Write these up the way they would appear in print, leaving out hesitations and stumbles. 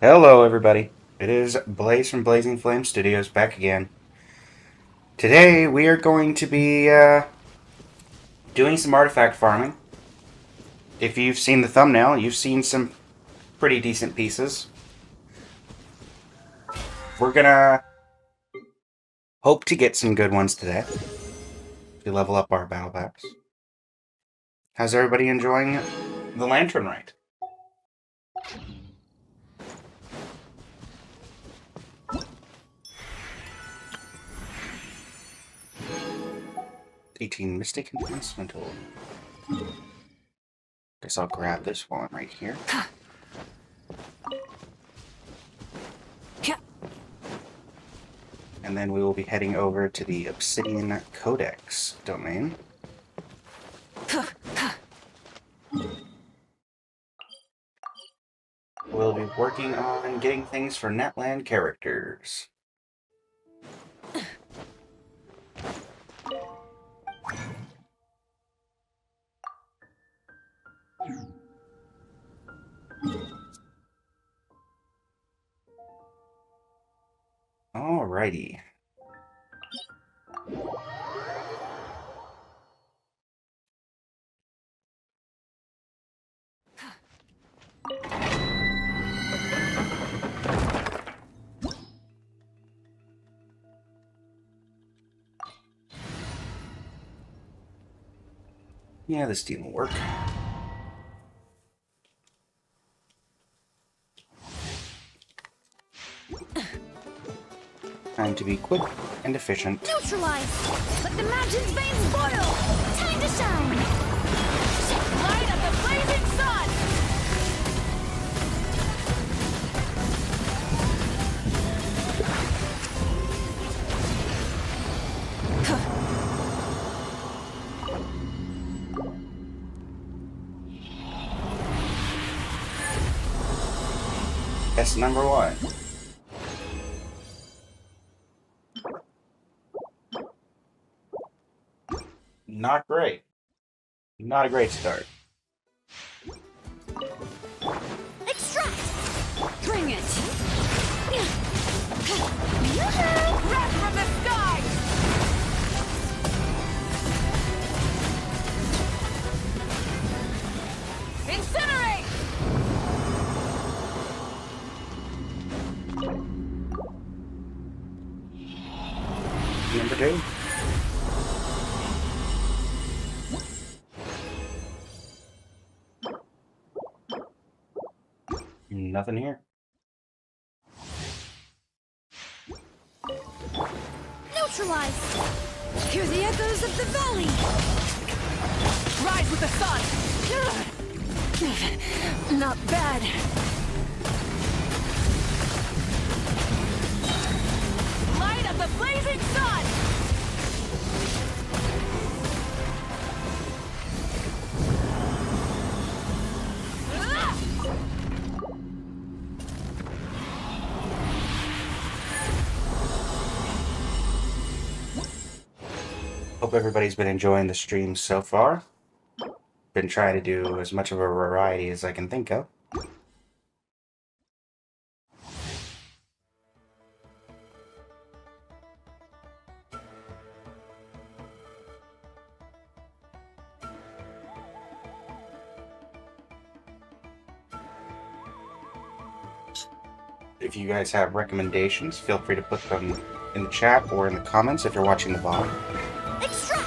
Hello, everybody. It is Blaze from Blazing Flame Studios back again. Today we are going to be doing some artifact farming. If you've seen the thumbnail, you've seen some pretty decent pieces. We're gonna hope to get some good ones today to level up our battle packs. How's everybody enjoying the Lantern Rite? 18 Mystic Enhancement Tool. Guess I'll grab this one right here. And then we will be heading over to the Obsidian Codex domain. We'll be working on getting things for NATLAN characters. Alrighty. Yeah, this deal will work. Time to be quick and efficient. Neutralize! Let the mountain's veins boil! Time to shine! Light of the blazing sun! That's number one. Not great. Not a great start. Extract! Bring it! Wrath from the sky! Incinerate! Number two. Nothing here. Neutralize! Hear the echoes of the valley! Rise with the sun! Not bad. Light of the blazing sun! Hope everybody's been enjoying the stream so far. Been trying to do as much of a variety as I can think of. If you guys have recommendations, feel free to put them in the chat or in the comments if you're watching the VOD. Extract!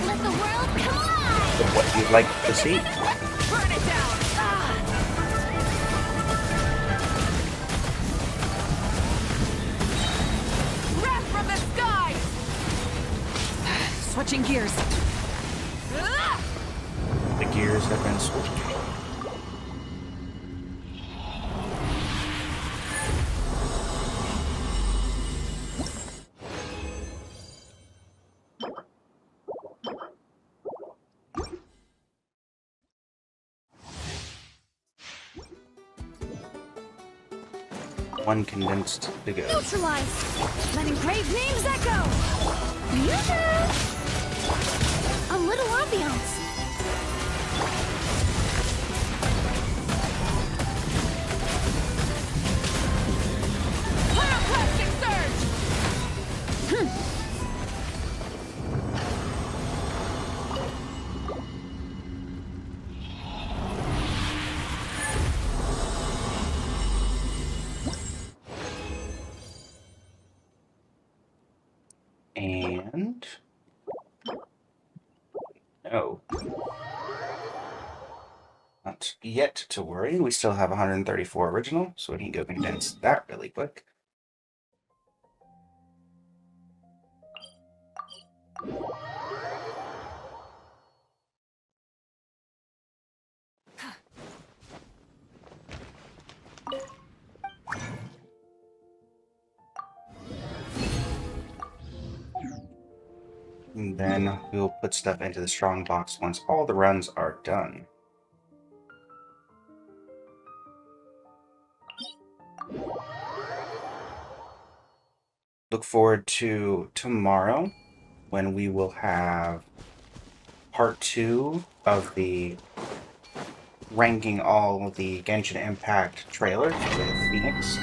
Let the world come alive! Of what you'd like to see. Burn it down! Wrath from the sky! Switching gears. The gears have been switched. One condensed to go. Neutralize! Let engraved names echo! A little ambiance! yet to worry. We still have 134 original, so we can go condense that really quick. And then we'll put stuff into the strong box once all the runs are done. Look forward to tomorrow when we will have part 2 of the ranking all the Genshin Impact trailers with Phoenix.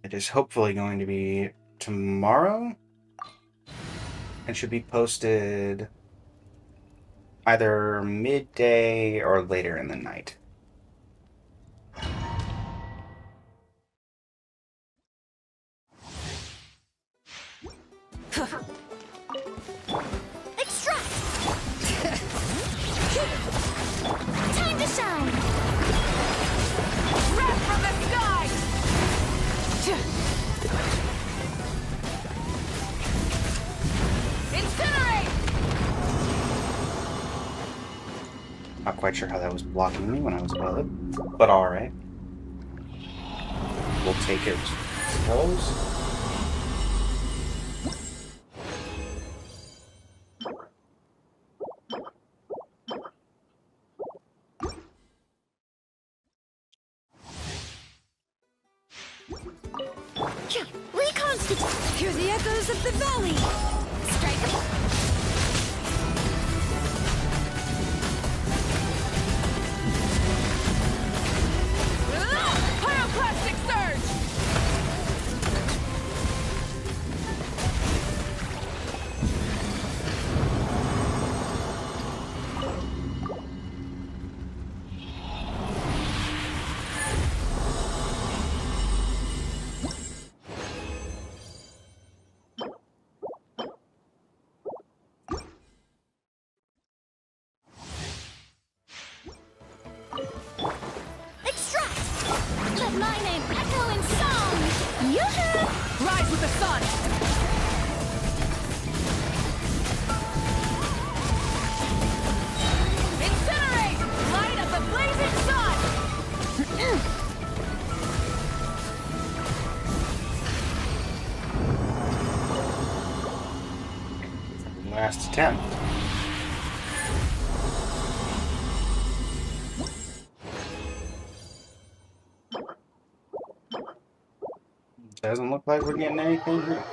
It is hopefully going to be tomorrow and should be posted either midday or later in the night. Extract! Time to shine! Wrath from the sky! Incinerate! Not quite sure how that was blocking me when I was above it, but alright. We'll take it, I suppose. Reconstitute! Hear the echoes of the valley! Strike! Pyroclastic surge! Let my name echo in song! Yoo-hoo! Rise with the sun! Incinerate! Light of the blazing sun! Last attempt. Doesn't look like we're getting anything here.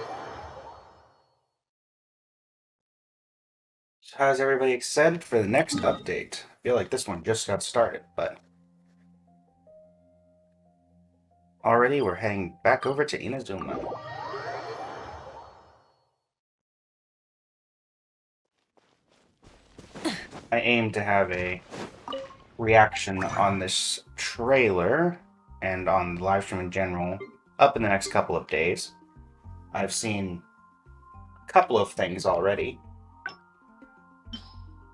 So how's everybody excited for the next update? I feel like this one just got started, but already we're heading back over to Inazuma. I aim to have a reaction on this trailer and on the live stream in general up in the next couple of days. I've seen a couple of things already,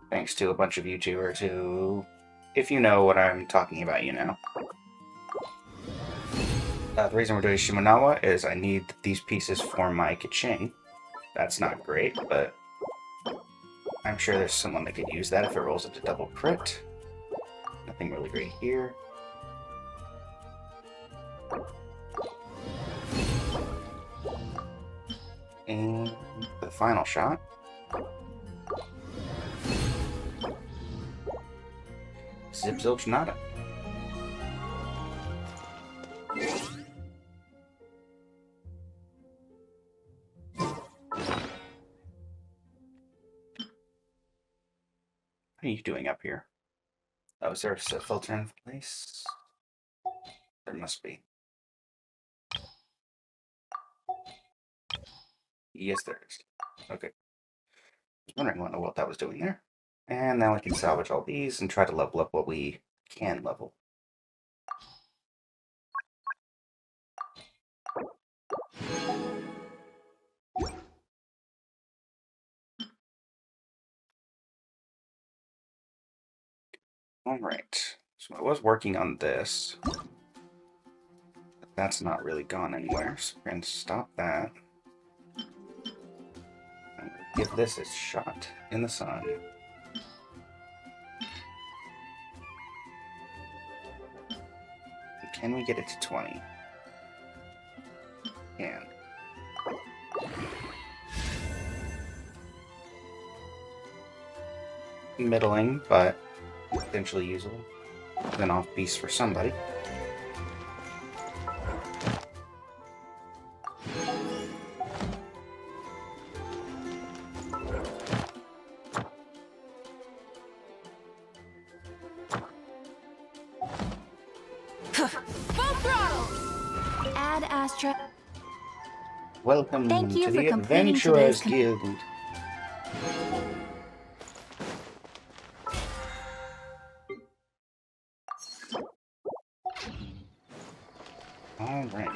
thanks to a bunch of YouTubers who, if you know what I'm talking about, you know. The reason we're doing Shimenawa is I need these pieces for my kitchen. That's not great, but I'm sure there's someone that could use that if it rolls into double crit. Nothing really great here. And the final shot. Zip zilch nada. What are you doing up here? Oh, is there a filter in place? There must be. Yes, there is. Okay. I was wondering what that was doing there. And now we can salvage all these and try to level up what we can level. Alright, so I was working on this. But that's not really gone anywhere, so we're going to stop that. And give this a shot in the sun. Can we get it to 20? Can. Middling, but potentially usable. An off beast for somebody. Full throttle! Add Astra. Welcome Thank you to for the completing Adventurers today's Guild. Alright.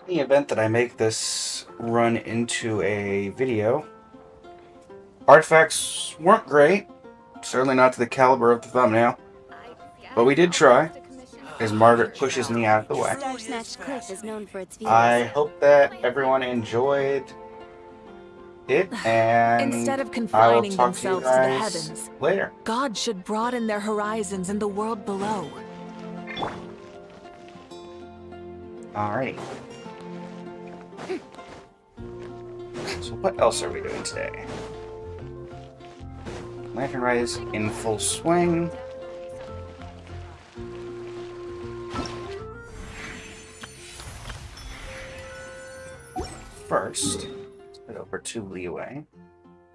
In the event that I make this run into a video, artifacts weren't great, certainly not to the caliber of the thumbnail, but we did try, as Margaret pushes me out of the way. Star Snatched Cliff is known for its views. I hope that everyone enjoyed it, and Instead of I will confining talk to you themselves to the guys heavens, later. God should broaden their horizons in the world below. Alright. So what else are we doing today? Lantern Ride is in full swing. First, let's head over to Leeway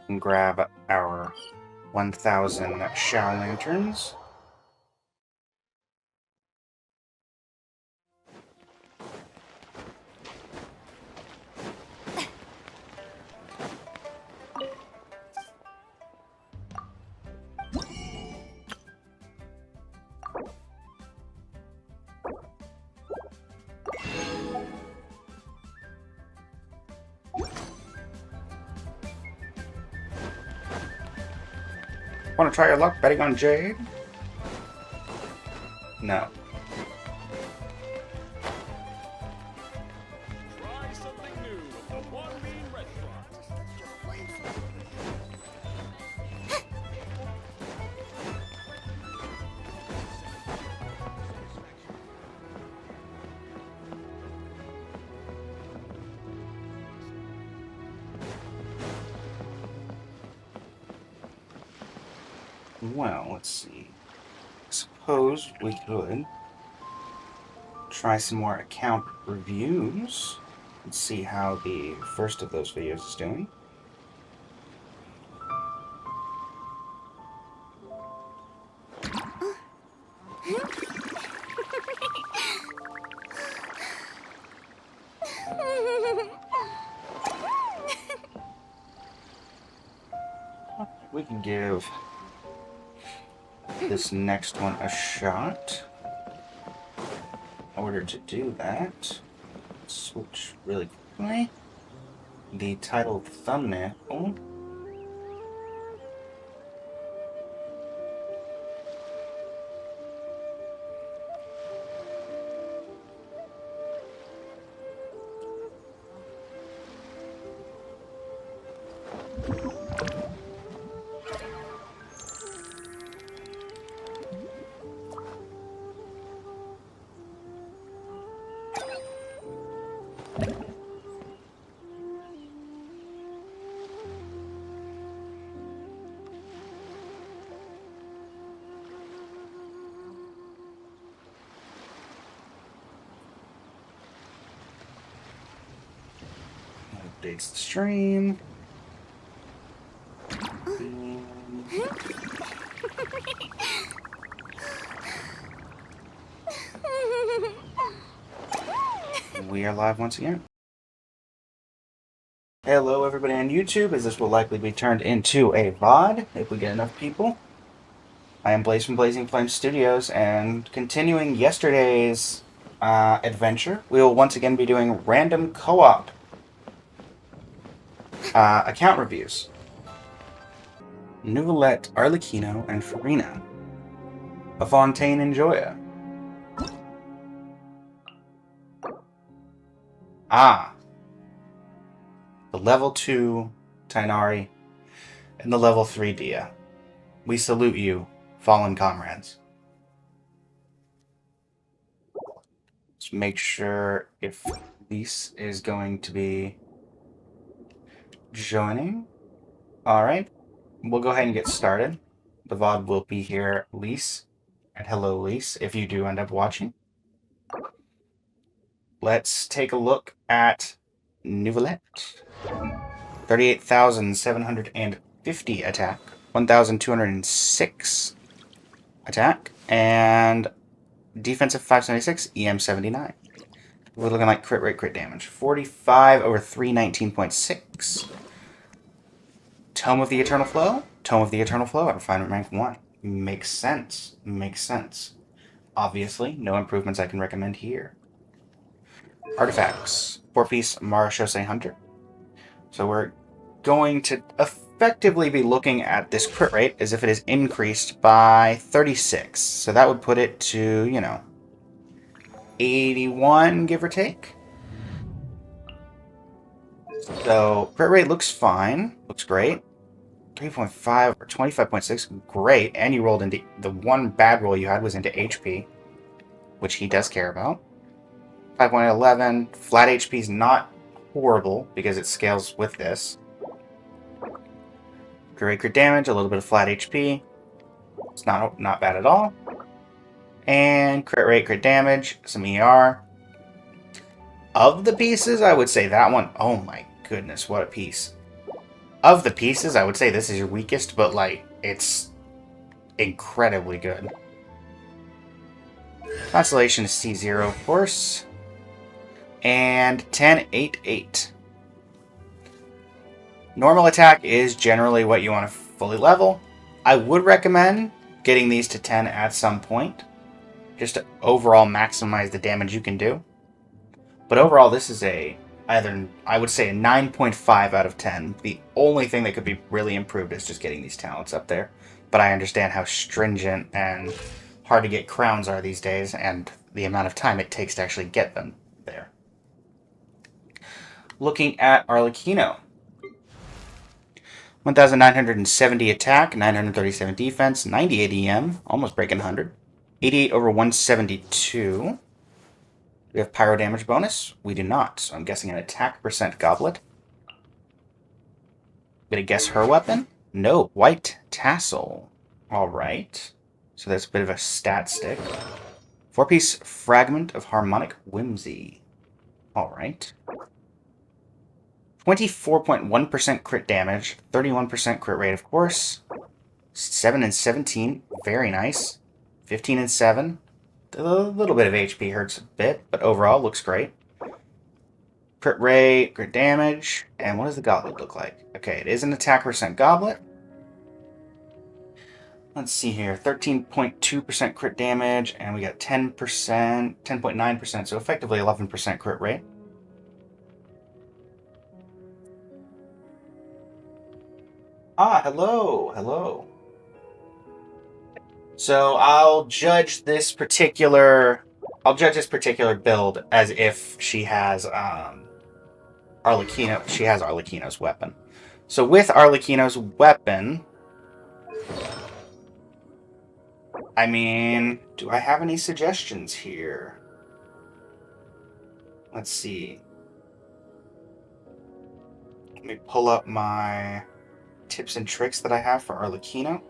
and grab our 1,000 Shao Lanterns. Want to try your luck betting on Jade? No. Try something new at the One Bean Restaurant. Well, let's see. Suppose we could try some more account reviews and see how the first of those videos is doing. We can give this next one a shot. In order to do that, switch really quickly. The title thumbnail. Updates the stream. we are live once again. Hello everybody on YouTube, as this will likely be turned into a VOD if we get enough people. I am Blaze from Blazing Flame Studios, and continuing yesterday's adventure, we will once again be doing random co-op account reviews. Nouvellette, Arlecchino, and Farina. A Fontaine and Joya. The level 2 Tainari and the level 3 Dia. We salute you, fallen comrades. Let's make sure if Lise is going to be joining. Alright, we'll go ahead and get started. The VOD will be here, Lise. And hello, Lise, if you do end up watching. Let's take a look at Nouvellette. 38,750 attack, 1,206 attack, and defensive 576, EM 79. We're looking like crit rate, crit damage. 45 over 319.6. Tome of the Eternal Flow. Tome of the Eternal Flow at refinement rank 1. Makes sense. Makes sense. Obviously, no improvements I can recommend here. Artifacts. 4-piece Marechaussee Hunter. So we're going to effectively be looking at this crit rate as if it is increased by 36. So that would put it to, you know, 81, give or take. So crit rate looks fine. Looks great. 3.5 or 25.6, great. And you rolled into, the one bad roll you had was into HP, which he does care about. 5.11, flat HP is not horrible because it scales with this. Crit rate, crit damage, a little bit of flat HP. It's not bad at all. And crit rate, crit damage, some ER. Of the pieces, I would say that one, oh my goodness, what a piece. Of the pieces, I would say this is your weakest, but like, it's incredibly good. Constellation is C0, of course. And 10-8-8. Normal attack is generally what you want to fully level. I would recommend getting these to 10 at some point, just to overall maximize the damage you can do. But overall, this is I would say a 9.5 out of 10. The only thing that could be really improved is just getting these talents up there. But I understand how stringent and hard to get crowns are these days, and the amount of time it takes to actually get them there. Looking at Arlecchino. 1,970 attack, 937 defense, 98 EM, almost breaking 100. 88 over 172. We have pyro damage bonus. We do not, so I'm guessing an attack percent goblet. Gonna guess her weapon? No, white tassel. Alright. So that's a bit of a stat stick. 4-piece fragment of harmonic whimsy. Alright. 24.1% crit damage, 31% crit rate, of course. 7 and 17, very nice. 15 and 7. A little bit of HP hurts a bit, but overall looks great. Crit rate, crit damage, and what does the goblet look like? Okay, it is an attack percent goblet. Let's see here, 13.2% crit damage, and we got 10%, 10.9%, so effectively 11% crit rate. Hello, hello. So I'll judge this particular build as if she has Arlecchino. She has Arlecchino's weapon. So with Arlecchino's weapon, I mean, do I have any suggestions here? Let's see. Let me pull up my tips and tricks that I have for Arlecchino.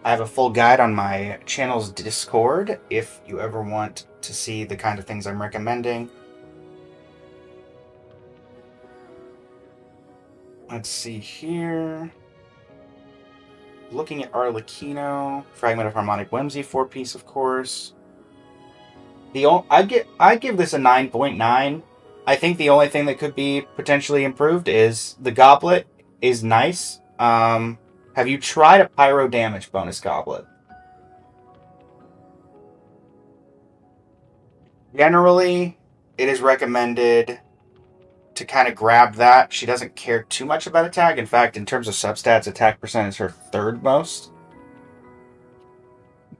I have a full guide on my channel's Discord if you ever want to see the kind of things I'm recommending. Let's see here. Looking at Arlecchino, Fragment of Harmonic Whimsy, 4-piece, of course. I give this a 9.9 I think the only thing that could be potentially improved is the goblet is nice. Have you tried a pyro damage bonus goblet? Generally, it is recommended to kind of grab that. She doesn't care too much about attack. In fact, in terms of substats, attack percent is her third most.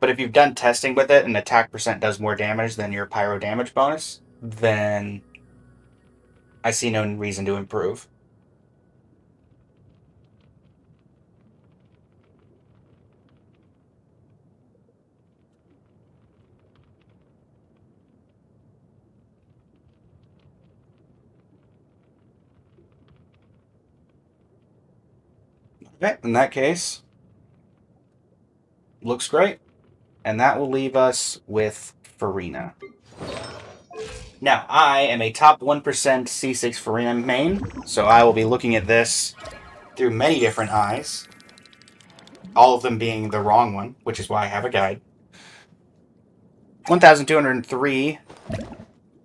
But if you've done testing with it and attack percent does more damage than your pyro damage bonus, then I see no reason to improve. Okay, in that case, looks great. And that will leave us with Farina. Now, I am a top 1% C6 Farina main, so I will be looking at this through many different eyes. All of them being the wrong one, which is why I have a guide. 1,203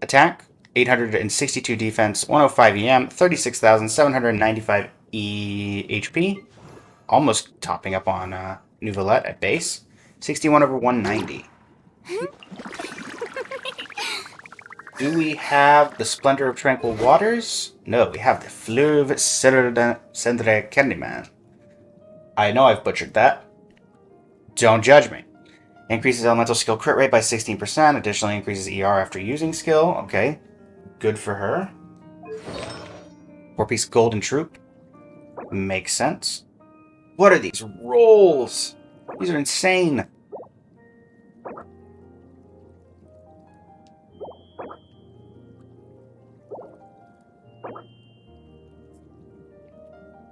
attack, 862 defense, 105 EM, 36,795 HP. Almost topping up on Nouvelette at base. 61 over 190. Do we have the Splendor of Tranquil Waters? No, we have the Fleuve Cendre Candyman. I know I've butchered that. Don't judge me. Increases elemental skill crit rate by 16%. Additionally increases ER after using skill. Okay. Good for her. 4-piece golden troop. Makes sense. What are these rolls? These are insane.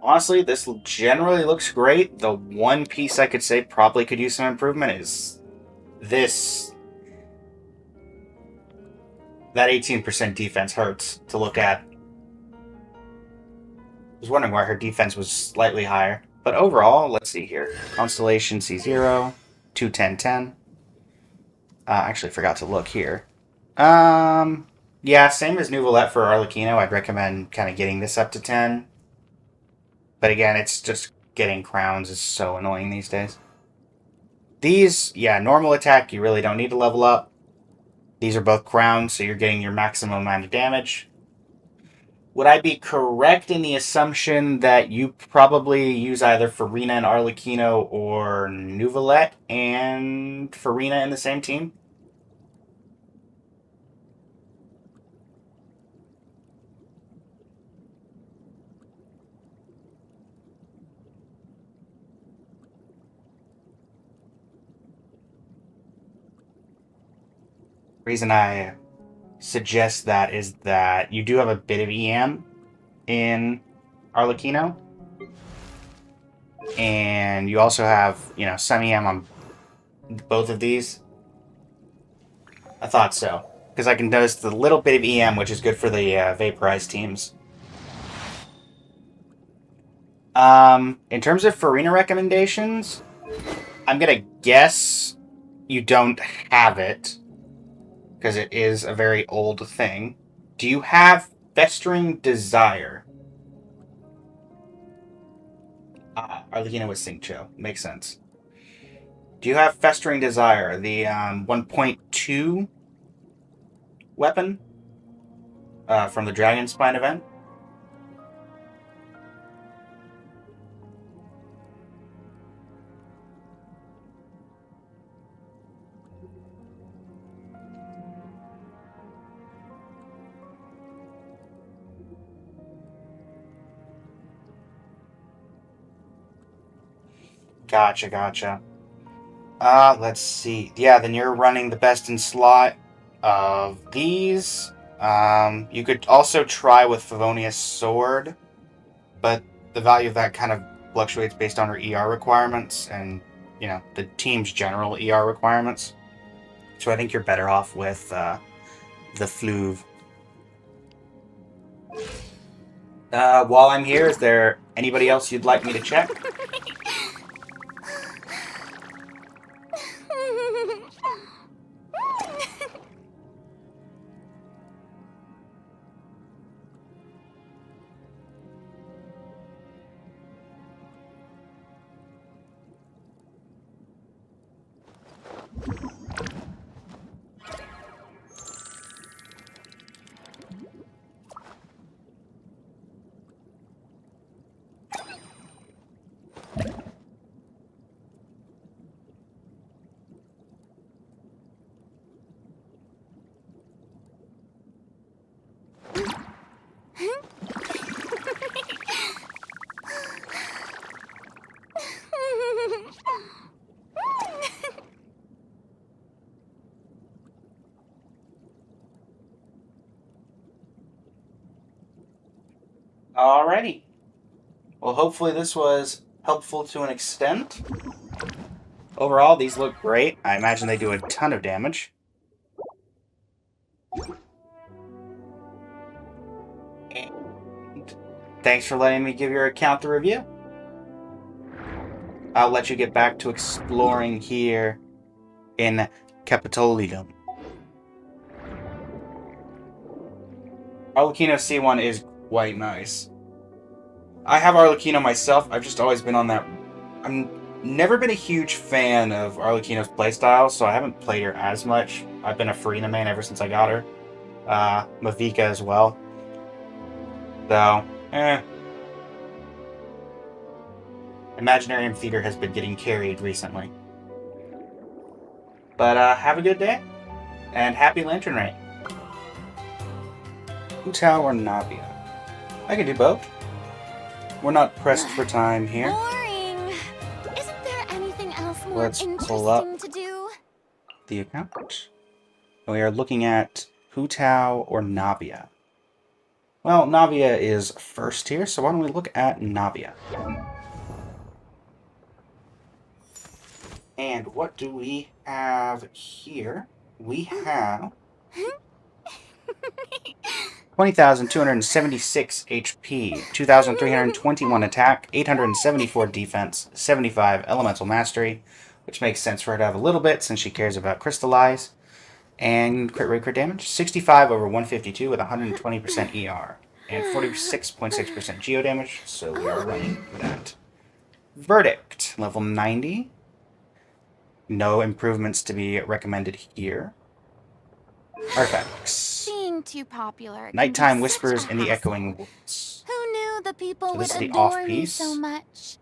Honestly, this generally looks great. The one piece I could say probably could use some improvement is this. That 18% defense hurts to look at. I was wondering why her defense was slightly higher. But overall, let's see here. Constellation C0, 21010. Actually forgot to look here. Yeah, same as Nouvelette for Arlecchino. I'd recommend kind of getting this up to 10. But again, it's just getting crowns is so annoying these days. These, yeah, normal attack, you really don't need to level up. These are both crowns, so you're getting your maximum amount of damage. Would I be correct in the assumption that you probably use either Farina and Arlecchino or Nouvelette and Farina in the same team? Reason I suggest that is that you do have a bit of EM in Arlecchino. And you also have, some EM on both of these. I thought so. Because I can notice the little bit of EM, which is good for the vaporized teams. In terms of Farina recommendations, I'm going to guess you don't have it. Because it is a very old thing. Do you have Festering Desire? Arlecchino was Singcho. Makes sense. Do you have Festering Desire, the 1.2 weapon from the Dragon Spine event? Gotcha. Let's see. Yeah, then you're running the best in slot of these. You could also try with Favonia's Sword, but the value of that kind of fluctuates based on her ER requirements and, the team's general ER requirements. So I think you're better off with the Fleuve. While I'm here, is there anybody else you'd like me to check? Alrighty. Well, hopefully this was helpful to an extent. Overall, these look great. I imagine they do a ton of damage. And thanks for letting me give your account the review. I'll let you get back to exploring here in Capitolium. Arlecchino C1 is quite nice. I have Arlecchino myself. I've just always been on that. I'm never been a huge fan of Arlecchino's playstyle, so I haven't played her as much. I've been a Farina main ever since I got her. Mavica as well. So, Imaginarium Theater has been getting carried recently. But have a good day, and happy Lantern Rain. Utao or Navia? I can do both. We're not pressed for time here. Boring. Isn't there anything else more Let's pull up interesting to do? the account. We are looking at Utao or Navia. Well, Navia is first here, so why don't we look at Navia? And what do we have here? We have 20,276 HP, 2,321 attack, 874 defense, 75 elemental mastery, which makes sense for her to have a little bit since she cares about crystallize, and crit rate, crit damage, 65 over 152 with 120% ER, and 46.6% geo damage, so we are running that. Verdict, level 90. No improvements to be recommended here. Artifacts. Being too popular. can be Nighttime such whispers a in the hassle. echoing woods. Who knew the people So would this is the adore off me piece. so much?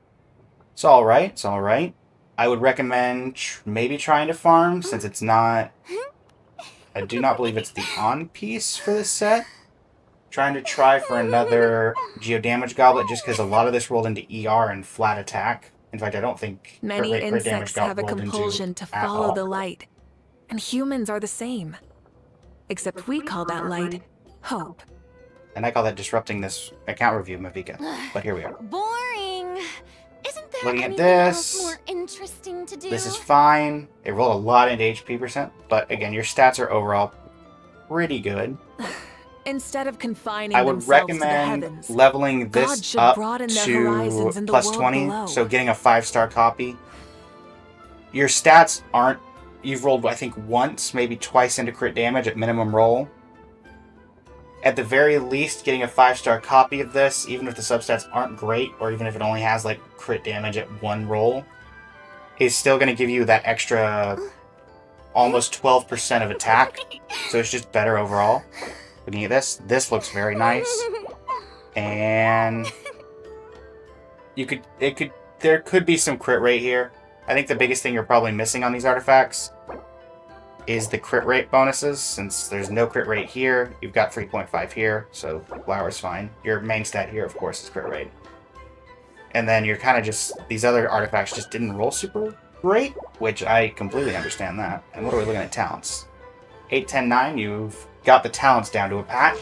It's alright, it's alright. I would recommend maybe trying to farm, since it's not... I do not believe it's the on piece for this set. Trying to try for another Geo Damage Goblet, just because a lot of this rolled into ER and flat attack. In fact, I don't think Many crit rate, crit damage insects got have a rolled compulsion into to at follow all. the light. And humans are the same. Except we call that light hope. And I call that disrupting this account review, Mavica. But here we are. Boring. Isn't there Looking at anything this, else more interesting to do? This is fine. It rolled a lot into HP percent, but again, your stats are overall pretty good. Instead of confining I would themselves to the recommend heavens, leveling God this should up broaden their to horizons in the plus world 20, below. so getting a 5-star copy. Your stats aren't... You've rolled, I think, once, maybe twice into crit damage at minimum roll. At the very least, getting a 5-star copy of this, even if the substats aren't great, or even if it only has, like, crit damage at one roll, is still going to give you that extra almost 12% of attack. So it's just better overall. Looking at this looks very nice. And there could be some crit rate here. I think the biggest thing you're probably missing on these artifacts is the crit rate bonuses. Since there's no crit rate here, you've got 3.5 here, so Flower's fine. Your main stat here, of course, is crit rate. And then you're kind of just... These other artifacts just didn't roll super great, which I completely understand that. And what are we looking at? Talents. 8, 10, 9, you've got the talents down to a pat.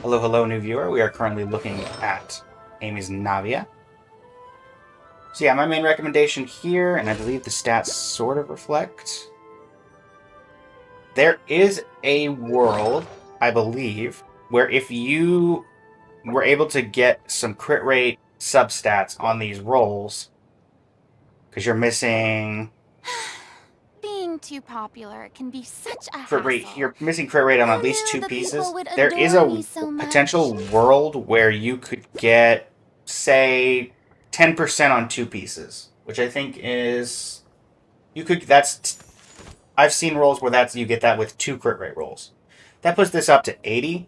Hello, hello, new viewer. We are currently looking at Amy's Navia. So yeah, my main recommendation here, and I believe the stats sort of reflect... There is a world, I believe, where if you were able to get some crit rate substats on these rolls, because you're missing... Being too popular can be such a Crit rate, hassle. you're missing crit rate on Who at least knew 2 the pieces. people would There is adore a me so much? potential world where you could get, say, 10% on 2 pieces, which I think is... You could... I've seen rolls where you get that with 2 crit rate rolls. That puts this up to 80.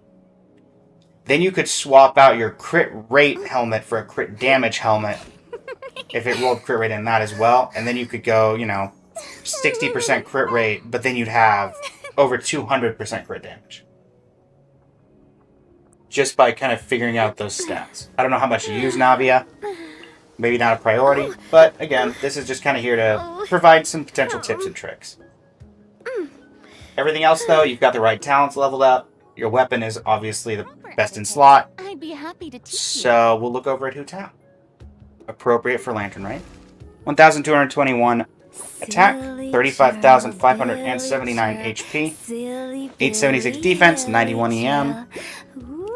Then you could swap out your crit rate helmet for a crit damage helmet if it rolled crit rate in that as well. And then you could go, 60% crit rate, but then you'd have over 200% crit damage. Just by kind of figuring out those stats. I don't know how much you use Navia. Maybe not a priority. But again, this is just kind of here to provide some potential tips and tricks. Everything else, though, you've got the right talents leveled up. Your weapon is obviously the Proper best in etiquette. slot, I'd be happy to teach you. so we'll look over at Hu Tao. Appropriate for Lantern, right? 1,221 attack, 35,579 HP, 876 defense, 91 EM,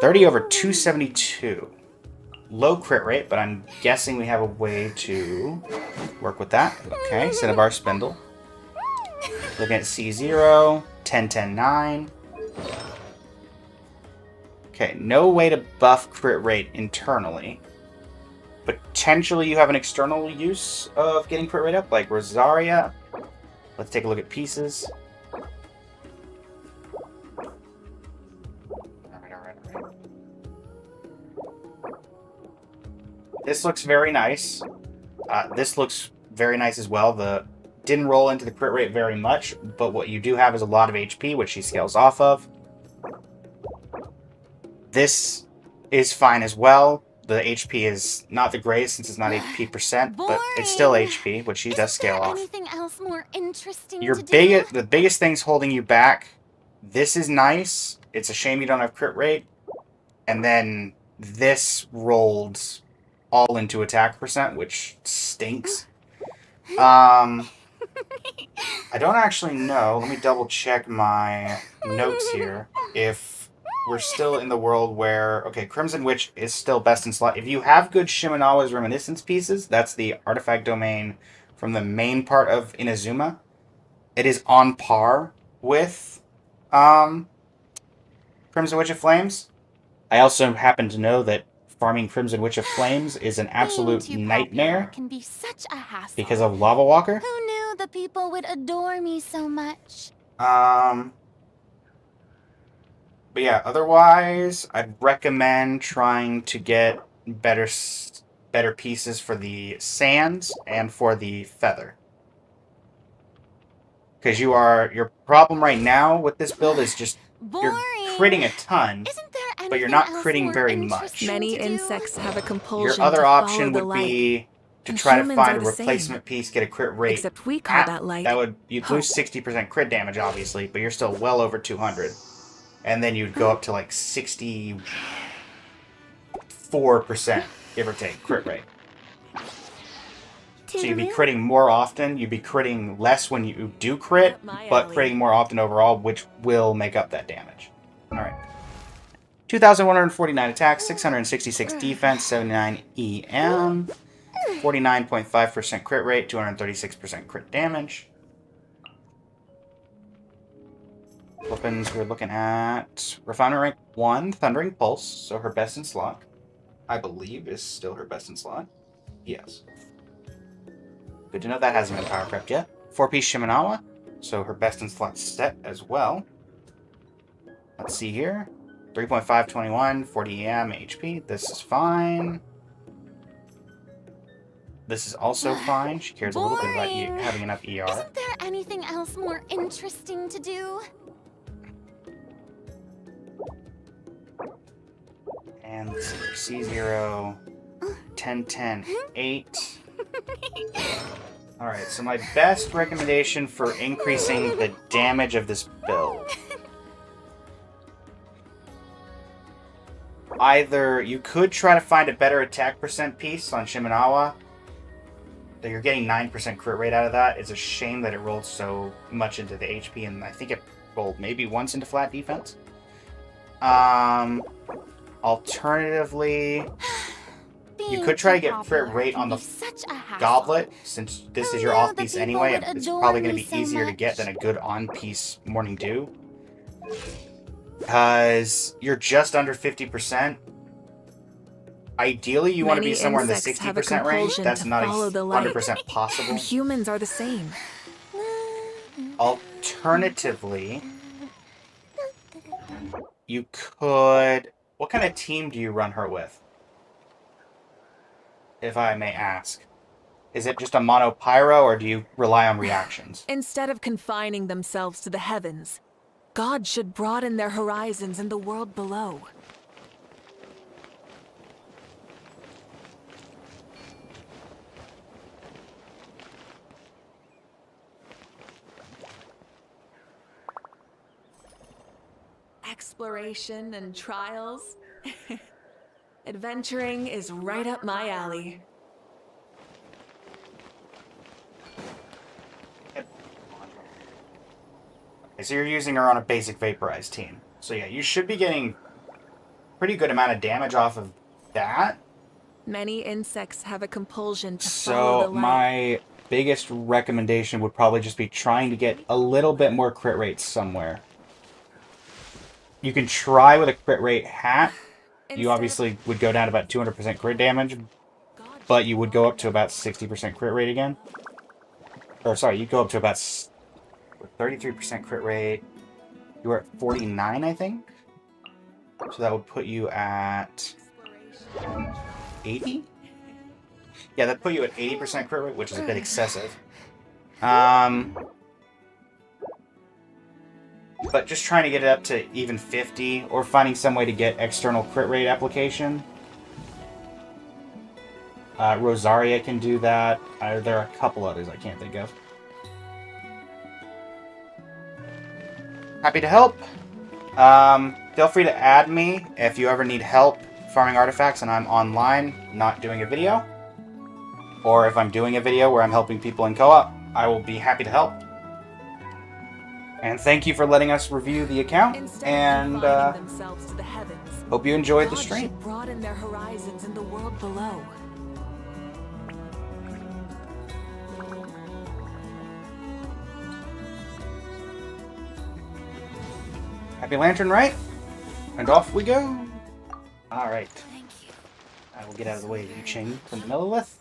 30 over 272. Low crit rate, but I'm guessing we have a way to work with that. Okay, Cinnabar Spindle. Looking at C0, 10, 10, 9. Okay, no way to buff crit rate internally. Potentially you have an external use of getting crit rate up, like Rosaria. Let's take a look at pieces. Alright. This looks very nice. This looks very nice as well. Didn't roll into the crit rate very much, but what you do have is a lot of HP, which she scales off of. This is fine as well. The HP is not the greatest since it's not HP percent, but it's still HP, which she does scale off. Anything else more interesting The biggest thing's holding you back. This is nice. It's a shame you don't have crit rate. And then this rolled all into attack percent, which stinks. I don't actually know. Let me double check my notes here. If we're still in the world where... Okay, Crimson Witch is still best in slot. If you have good Shimenawa's Reminiscence pieces, that's the artifact domain from the main part of Inazuma. It is on par with Crimson Witch of Flames. I also happen to know that farming Crimson Witch of Flames is an absolute nightmare can be such a hassle. because of Lava Walker. Who knew the people would adore me so much? But yeah, otherwise, I'd recommend trying to get better pieces for the sands and for the feather. Because your problem right now with this build is just you're critting a ton, but you're not critting very much. Many insects have a compulsion Your other to option follow the would light. be to And try to humans find are a the same. replacement piece, get a crit rate. Except we call that light. You'd lose 60% crit damage, obviously, but you're still well over 200. And then you'd go up to like 64%, give or take, crit rate. So you'd be critting more often. You'd be critting less when you do crit, but critting more often overall, which will make up that damage. Alright. 2,149 attack, 666 defense, 79 EM, 49.5% crit rate, 236% crit damage. Weapons, we're looking at Refinement Rank 1, Thundering Pulse, so her best in slot. I believe is still her best in slot. Yes. Good to know that hasn't been power prepped yet. 4-piece Shimenawa, so her best in slot set as well. Let's see here. 3.521, 40 EM, HP. This is fine. This is also fine. She cares a little bit about having enough ER. Isn't there anything else more interesting to do? And let's see here. C0, 10, 10, 8. Alright, so my best recommendation for increasing the damage of this build. Either you could try to find a better attack percent piece on Shimenawa. That you're getting 9% crit rate out of that. It's a shame that it rolled so much into the HP, and I think it rolled maybe once into flat defense. Alternatively, you could try to get crit rate on the goblet, since this is your off-piece anyway. It's probably going to be easier to get than a good on-piece Morning Dew. Because you're just under 50%. Ideally, you want to be somewhere in the 60% range. That's not 100% possible. And humans are the same. Alternatively, you could... What kind of team do you run her with? If I may ask. Is it just a mono pyro, or do you rely on reactions? Instead of confining themselves to the heavens, God should broaden their horizons in the world below. exploration and trials. Adventuring is right up my alley. Okay, so you're using her on a basic vaporized team. So yeah, you should be getting pretty good amount of damage off of that. Many insects have a compulsion to follow So the light. my biggest recommendation would probably just be trying to get a little bit more crit rate somewhere. You can try with a crit rate hat. You obviously would go down to about 200% crit damage, but you would go up to about 60% crit rate again. Or sorry, you'd go up to about 33% crit rate. You were at 49, I think. So that would put you at 80? Yeah, that'd put you at 80% crit rate, which is a bit excessive. But just trying to get it up to even 50, or finding some way to get external crit rate application. Rosaria can do that. There are a couple others I can't think of. Happy to help. Feel free to add me if you ever need help farming artifacts and I'm online, not doing a video. Or if I'm doing a video where I'm helping people in co-op, I will be happy to help. And thank you for letting us review the account, and hope you enjoyed the stream. God should broaden their horizons in the world below. Happy Lantern, right? And off we go. Alright. I will get out of the way of you, Ching, from the Millilith.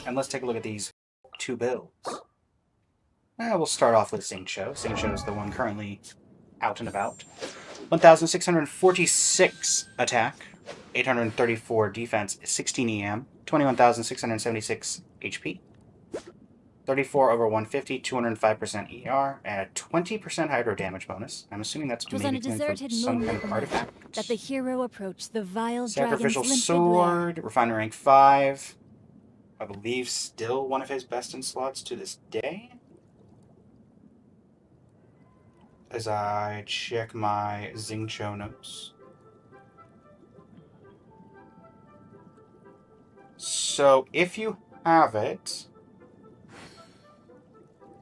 And let's take a look at these two builds. We'll start off with Xingqiu. Xingqiu is the one currently out and about. 1,646 attack, 834 defense, 16 EM, 21,676 HP. 34 over 150, 205% ER, and a 20% hydro damage bonus. I'm assuming that's It was on a maybe coming from deserted some moon kind of artifact. that the hero approached the vile Sacrificial dragon's limpid lair. Sword, Refinery rank 5. I believe still one of his best in slots to this day. As I check my Xingqiu notes. So, if you have it,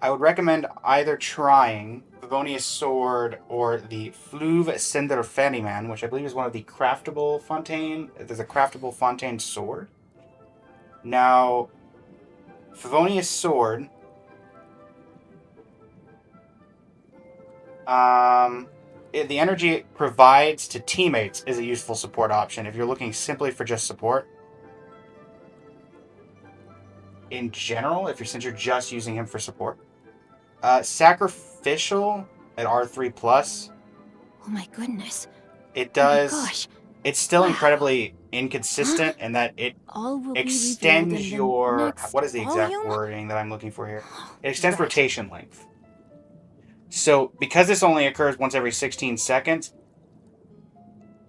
I would recommend either trying Favonius Sword or the Fluve Cinder Ferryman, which I believe is one of the craftable Fontaine. There's a craftable Fontaine Sword. Now, Favonius Sword... the energy it provides to teammates is a useful support option if you're looking simply for just support. In general, since you're just using him for support. Sacrificial at R3+. Oh my goodness. It does... Oh my gosh. It's still incredibly inconsistent in that it All will be extends revealed in the your... next What is the exact volume? wording that I'm looking for here? It extends rotation length. So, because this only occurs once every 16 seconds,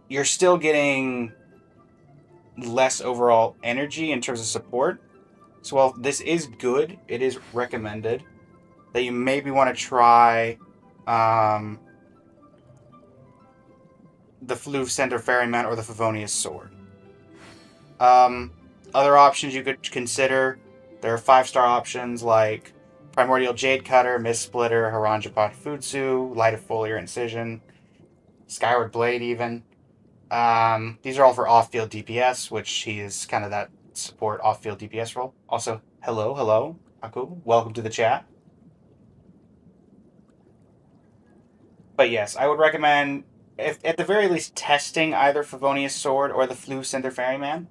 you're still getting less overall energy in terms of support. So while this is good, it is recommended that you maybe want to try the Fluve Cinder Ferryman or the Favonius Sword. Other options you could consider, there are 5-star options like Primordial Jade Cutter, Mist Splitter, Haranjapot Futsu, Light of Foliar Incision, Skyward Blade even. These are all for off-field DPS, which he is kind of that support off-field DPS role. Also, hello, Aku. Welcome to the chat. But yes, I would recommend, if at the very least, testing either Favonius Sword or the Fluve Cinder Ferryman.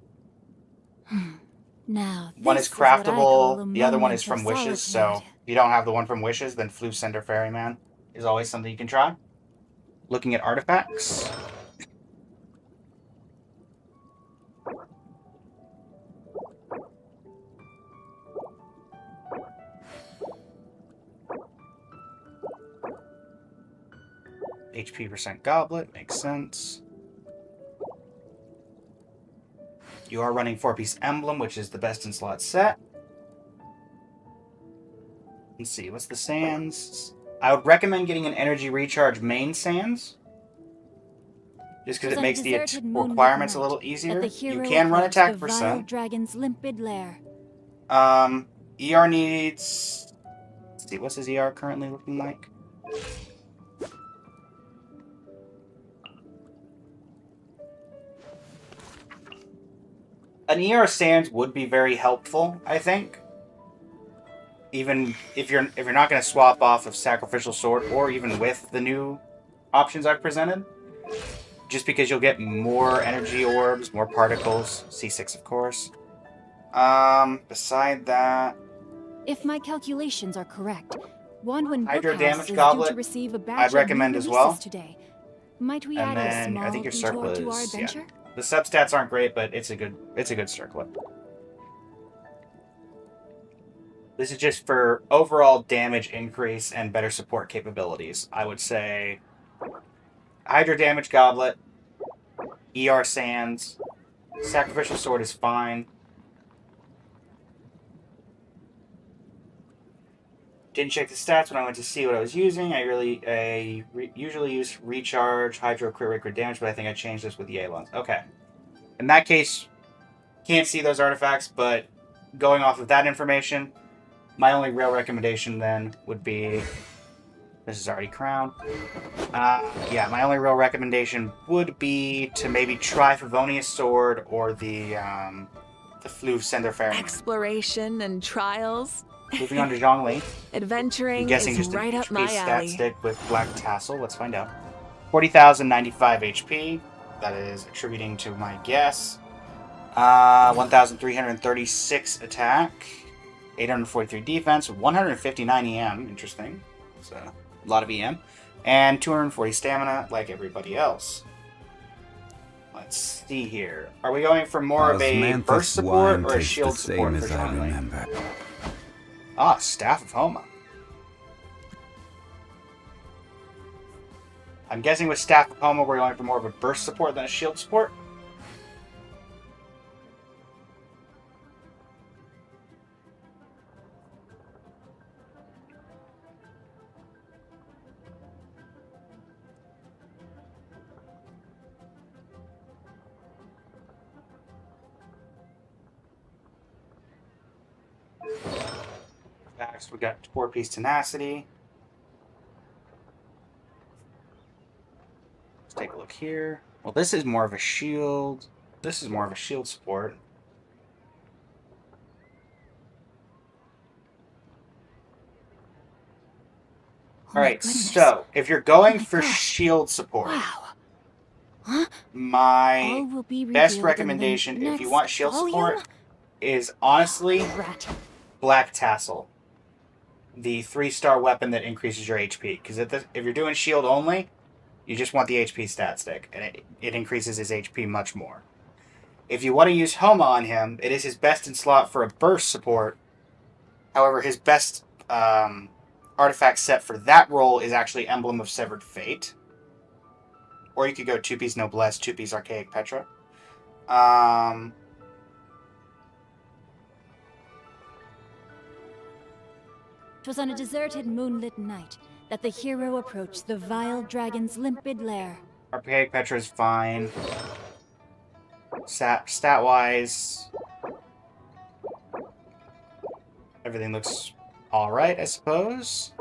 Now, One is this what I call craftable, a the other one moment is from of Wishes, so solitude. if you don't have the one from Wishes, then Fluve Cinder Ferryman is always something you can try. Looking at artifacts. HP percent Goblet, makes sense. You are running 4-piece Emblem, which is the best in slot set. Let's see, what's the Sands? I would recommend getting an Energy Recharge main Sands. just because Was it on a makes the deserted moonlit requirements a night little that easier. the You hero can run approached attack the vile percent. dragon's limpid lair. ER needs... Let's see, what's his ER currently looking like? An ER Sands would be very helpful, I think. Even if you're not going to swap off of Sacrificial Sword, or even with the new options I've presented. Just because you'll get more energy orbs, more particles. C6, of course. Beside that... If my calculations are correct, Wandwin Hydro Bookhouse Damage is due Goblet, to receive a batch I'd of new recommend as releases well. today. Might we And add a then small I think your detour circlet to our is... adventure? Yeah. The substats aren't great, but it's a good circlet. This is just for overall damage increase and better support capabilities. I would say Hydro Damage Goblet, ER Sands, Sacrificial Sword is fine. Didn't check the stats when I went to see what I was using. I usually use Recharge, Hydro, Crit Rate, Crit Damage, but I think I changed this with Yelan's. Okay. In that case, can't see those artifacts, but going off of that information, my only real recommendation then would be... This is already Crown. Yeah, my only real recommendation would be to maybe try Favonius Sword or the Fleuve Sender Ferryman. Exploration and trials. Moving on to Zhongli. I'm Adventuring guessing is just right an up HP my stat alley. stick with Black Tassel. Let's find out. 40,095 HP. That is attributing to my guess. 1,336 attack. 843 defense. 159 EM. Interesting. So, a lot of EM. And 240 stamina, like everybody else. Let's see here. Are we going for more of a burst support or a shield support for Zhongli? Ah, Staff of Homa. I'm guessing with Staff of Homa we're going for more of a burst support than a shield support. Next, we got 4-piece tenacity. Let's take a look here. Well, this is more of a shield. This is more of a shield support. Alright, so if you're going for shield support, my best recommendation, if you want shield support, is honestly Black Tassel. The 3-star weapon that increases your HP. Because if you're doing shield only, you just want the HP stat stick, and it increases his HP much more. If you want to use Homa on him, it is his best in slot for a burst support. However, his best artifact set for that role is actually Emblem of Severed Fate. Or you could go 2-piece Noblesse, 2-piece Archaic Petra. 'Twas on a deserted moonlit night that the hero approached the vile dragon's limpid lair. Archaic Petra is fine. Stat-wise, everything looks alright, I suppose.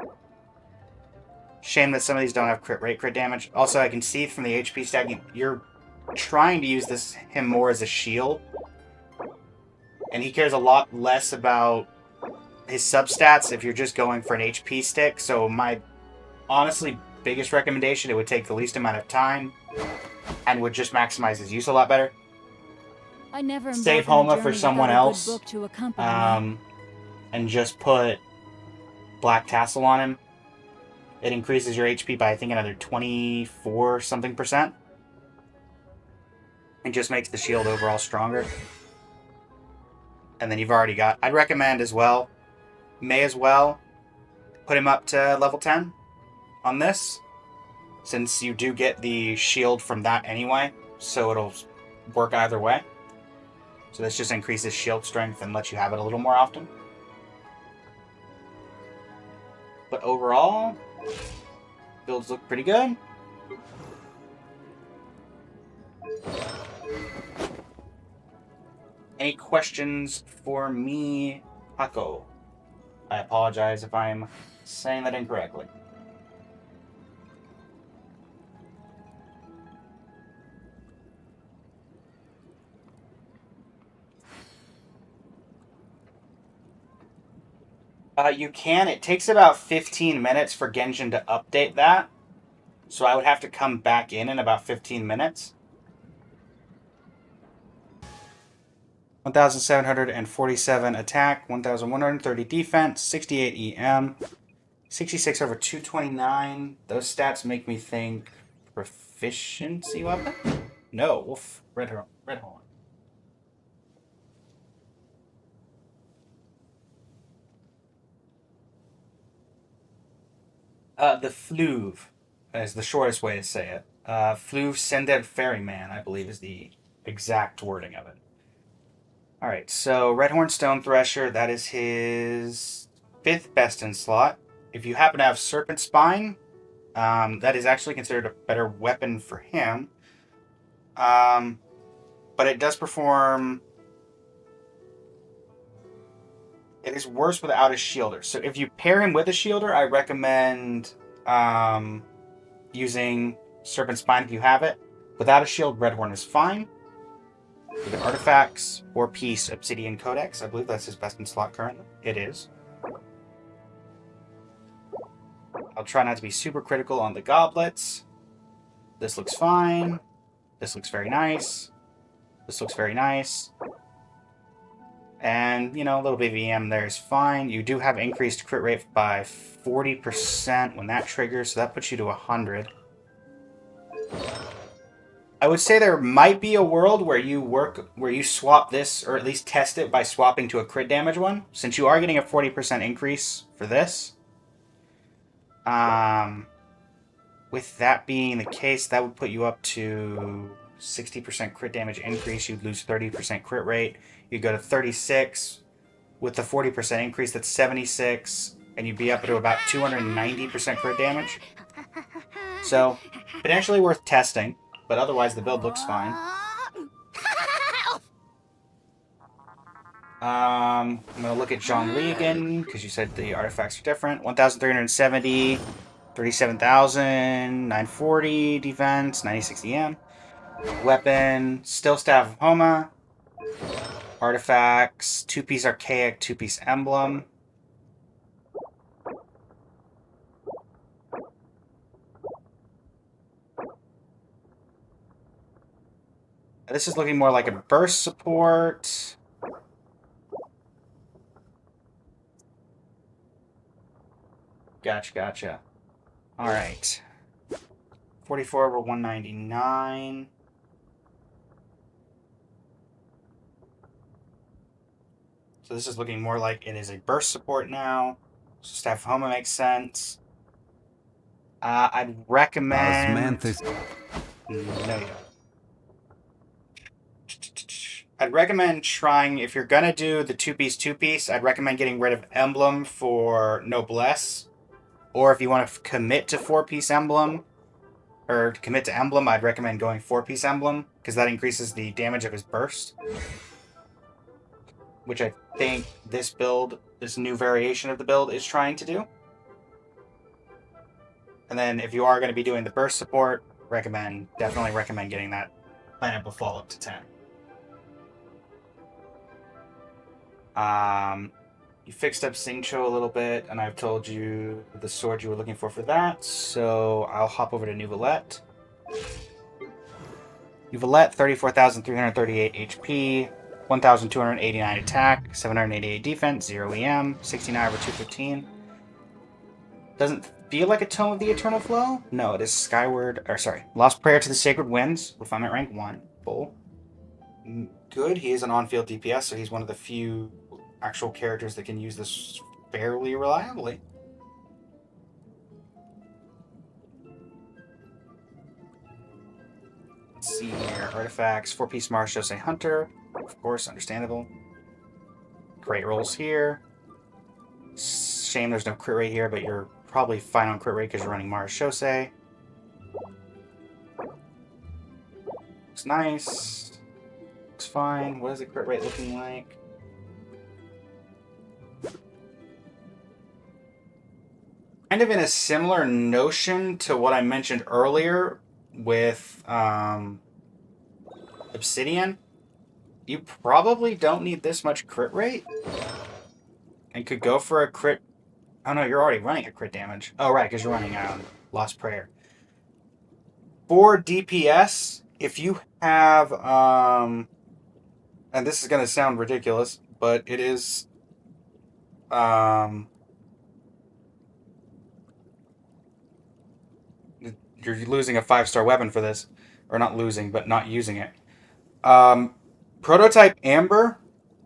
Shame that some of these don't have crit rate, crit damage. Also, I can see from the HP stack, you're trying to use him more as a shield. And he cares a lot less about his substats if you're just going for an HP stick. So my honestly biggest recommendation, it would take the least amount of time and would just maximize his use a lot better. I never Save Homa for someone else, and just put Black Tassel on him. It increases your HP by I think another 24 something %. It just makes the shield overall stronger. And then you've already got... I'd recommend as well, may as well put him up to level 10 on this, since you do get the shield from that anyway, so it'll work either way. So this just increases shield strength and lets you have it a little more often. But overall, builds look pretty good. Any questions for me, Paco? I apologize if I'm saying that incorrectly. You can. It takes about 15 minutes for Genshin to update that. So I would have to come back in about 15 minutes. 1,747 attack, 1,130 defense, 68 EM, 66 over 229. Those stats make me think proficiency weapon? No, wolf. Red horn. The Fluve is the shortest way to say it. Fluve Sended Ferryman, I believe, is the exact wording of it. Alright, so Redhorn Stone Thresher, that is his 5th best in slot. If you happen to have Serpent Spine, that is actually considered a better weapon for him. But it does perform... It is worse without a shielder. So if you pair him with a shielder, I recommend using Serpent Spine if you have it. Without a shield, Redhorn is fine. For the artifacts, 4-piece Obsidian Codex. I believe that's his best in slot currently. It is. I'll try not to be super critical on the goblets. This looks fine. This looks very nice. This looks very nice. And, you know, a little bit of EM there is fine. You do have increased crit rate by 40% when that triggers, so that puts you to 100. I would say there might be a world where you swap this, or at least test it by swapping to a crit damage one, since you are getting a 40% increase for this. With that being the case, that would put you up to 60% crit damage increase. You'd lose 30% crit rate. You'd go to 36. With the 40% increase, that's 76. And you'd be up to about 290% crit damage. So, potentially worth testing. But otherwise, the build looks fine. I'm going to look at Zhongli again, because you said the artifacts are different. 1,370, 37,000, 940 defense, 96 EM. Weapon, still Staff of Homa. Artifacts, 2-piece Archaic, 2-piece Emblem. This is looking more like a burst support. Gotcha. Alright. 44 over 199. So this is looking more like it is a burst support now. So Staff of Homa makes sense. I'd recommend... No, you don't. I'd recommend trying, if you're gonna do the 2-piece, I'd recommend getting rid of Emblem for Noblesse. Or if you want to commit to 4-piece Emblem, or commit to Emblem, I'd recommend going 4-piece Emblem, because that increases the damage of his burst. Which I think this build, this new variation of the build, is trying to do. And then if you are going to be doing the burst support, definitely recommend getting that Planet Befall up to 10. You fixed up Xingqiu a little bit, and I've told you the sword you were looking for that, so I'll hop over to Neuvillette. Neuvillette, 34,338 HP, 1,289 attack, 788 defense, 0 EM, 69 over 215. Doesn't feel like a Tome of the Eternal Flow? No, it is Lost Prayer to the Sacred Winds, refinement rank 1, full. Good, he is an on-field DPS, so he's one of the few actual characters that can use this fairly reliably. Let's see here, artifacts, 4-piece Marshose Hunter, of course, understandable. Crate rolls here. Shame there's no crit rate here, but you're probably fine on crit rate because you're running Marshose. Looks nice. Looks fine. What is the crit rate looking like? Kind of in a similar notion to what I mentioned earlier with Obsidian. You probably don't need this much crit rate. And could go for a crit... Oh no, you're already running a crit damage. Oh right, because you're running Lost Prayer. For DPS, if you have... and this is going to sound ridiculous, but it is... you're losing a 5-star weapon for this. Or not losing, but not using it. Prototype Amber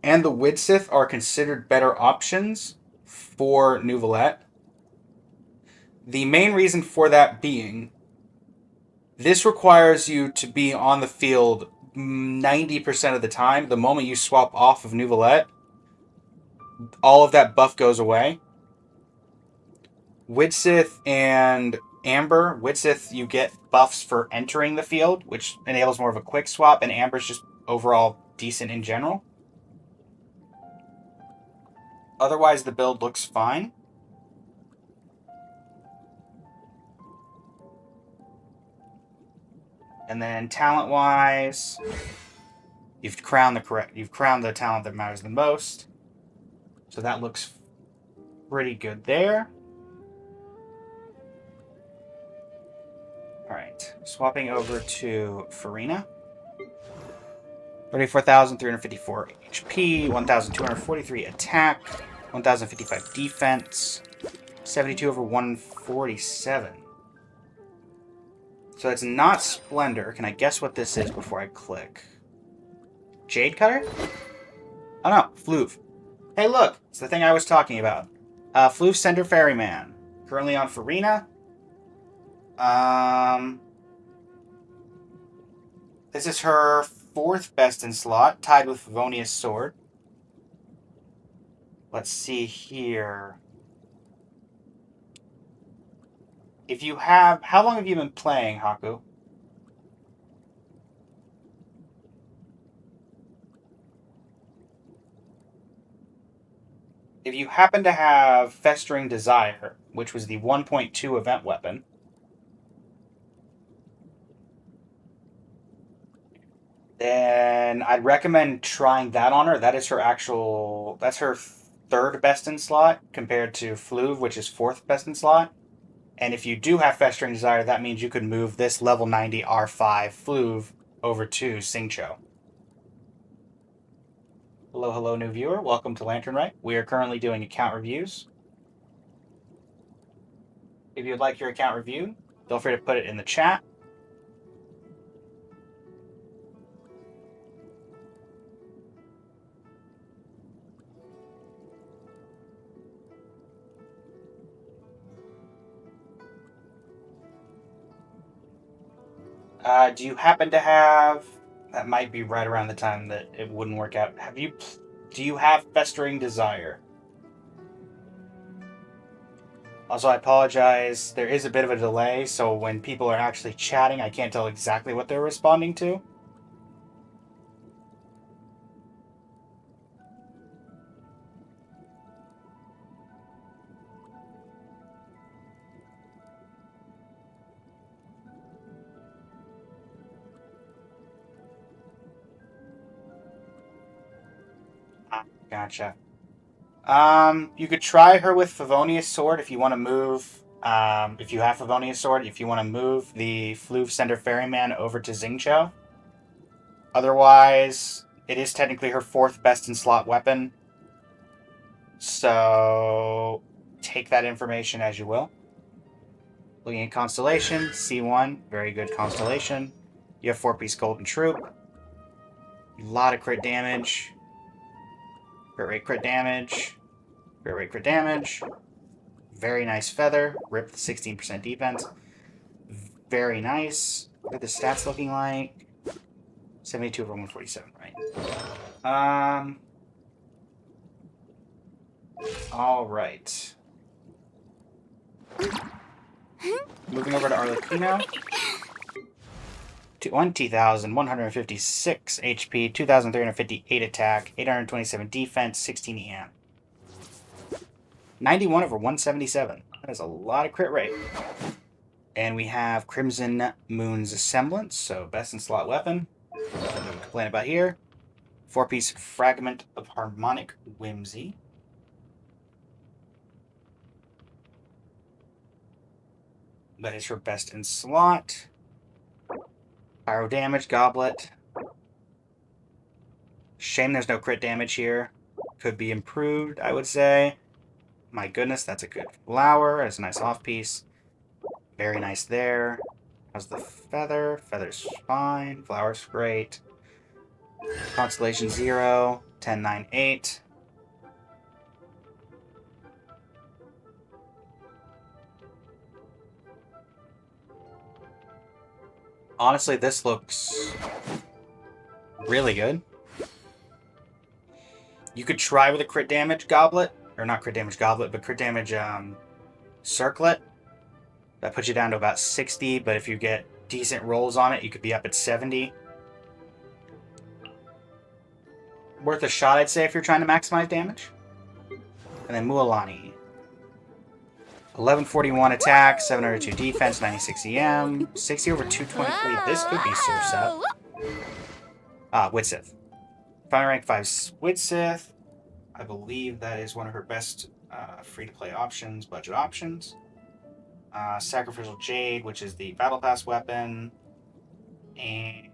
and the Widsith are considered better options for Nouvelette. The main reason for that being, this requires you to be on the field 90% of the time. The moment you swap off of Nouvelette, all of that buff goes away. Widsith and Amber, Widsith, you get buffs for entering the field, which enables more of a quick swap, and Amber's just overall decent in general. Otherwise, the build looks fine. And then talent-wise, you've crowned the talent that matters the most. So that looks pretty good there. Alright, swapping over to Farina. 34,354 HP, 1,243 attack, 1,055 defense, 72 over 147. So it's not Splendor. Can I guess what this is before I click? Jade Cutter? Oh no, Fluve. Hey look, it's the thing I was talking about. Fluve Sender Ferryman. Currently on Farina. This is her 4th best in slot, tied with Favonius Sword. Let's see here. If you have... How long have you been playing, Haku? If you happen to have Festering Desire, which was the 1.2 event weapon, then I'd recommend trying that on her. That is her actual... That's her 3rd best in slot, compared to Fluve, which is 4th best in slot. And if you do have Festering Desire, that means you could move this level 90 R5 Fluve over to Xingqiu. Hello, hello, new viewer. Welcome to Lantern Right. We are currently doing account reviews. If you'd like your account reviewed, feel free to put it in the chat. Do you happen to have... That might be right around the time that it wouldn't work out. Do you have Festering Desire? Also, I apologize. There is a bit of a delay, so when people are actually chatting, I can't tell exactly what they're responding to. Gotcha. You could try her with Favonius Sword if you want to move... if you have Favonius Sword, if you want to move the Fluve Sender Ferryman over to Xingqiu. Otherwise, it is technically her 4th best in slot weapon. So, take that information as you will. Looking at Constellation, C1, very good Constellation. You have 4-piece Golden Troop. A lot of crit damage. Crit rate, crit damage. Crit rate, crit damage. Very nice feather. Rip the 16% defense. Very nice. What are the stats looking like? 72 over 147, right? Alright. Moving over to Arlecchino. 20,156 HP, 2,358 attack, 827 defense, 16 EM. 91 over 177. That is a lot of crit rate. And we have Crimson Moon's Semblance, so best in slot weapon. Nothing to complain about here. 4-piece Fragment of Harmonic Whimsy. That is her best in slot. Pyro damage, Goblet. Shame there's no crit damage here. Could be improved, I would say. My goodness, that's a good flower. It's a nice off-piece. Very nice there. How's the feather? Feather's fine. Flower's great. Constellation 0. 10, 9, 8. Honestly, this looks really good. You could try with a crit damage goblet. Or not crit damage goblet, but crit damage circlet. That puts you down to about 60, but if you get decent rolls on it, you could be up at 70. Worth a shot, I'd say, if you're trying to maximize damage. And then Mualani. 1141 attack, 702 defense, 96 EM, 60 over 223. This could be Surf's up. Witsith. Final rank 5 Witsith. I believe that is one of her best free-to-play options, budget options. Sacrificial Jade, which is the Battle Pass weapon. And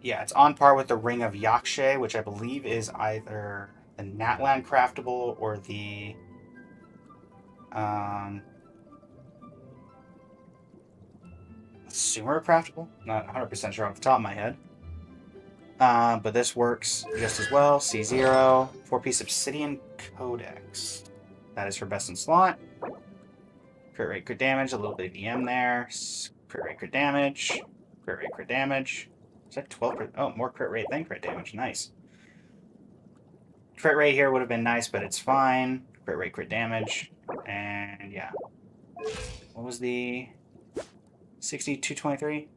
yeah, it's on par with the Ring of Yakshay, which I believe is either the NATLAN craftable or the Sumer craftable. Not 100% sure off the top of my head. But this works just as well. C0, 4-piece Obsidian Codex. That is her best in slot. Crit rate, crit damage, a little bit of EM there. Crit rate, crit damage. Crit rate, crit damage. Is that 12%? Oh, more crit rate than crit damage. Nice. Crit rate here would have been nice, but it's fine. Crit rate, crit damage. And yeah. What was the 60, 223?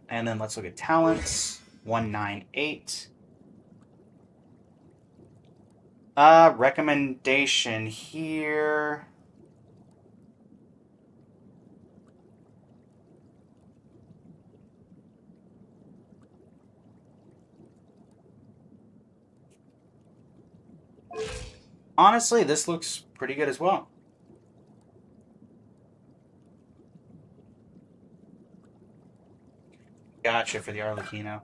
And then let's look at talents. 198. Recommendation here. Honestly, this looks pretty good as well. Gotcha for the Arlecchino.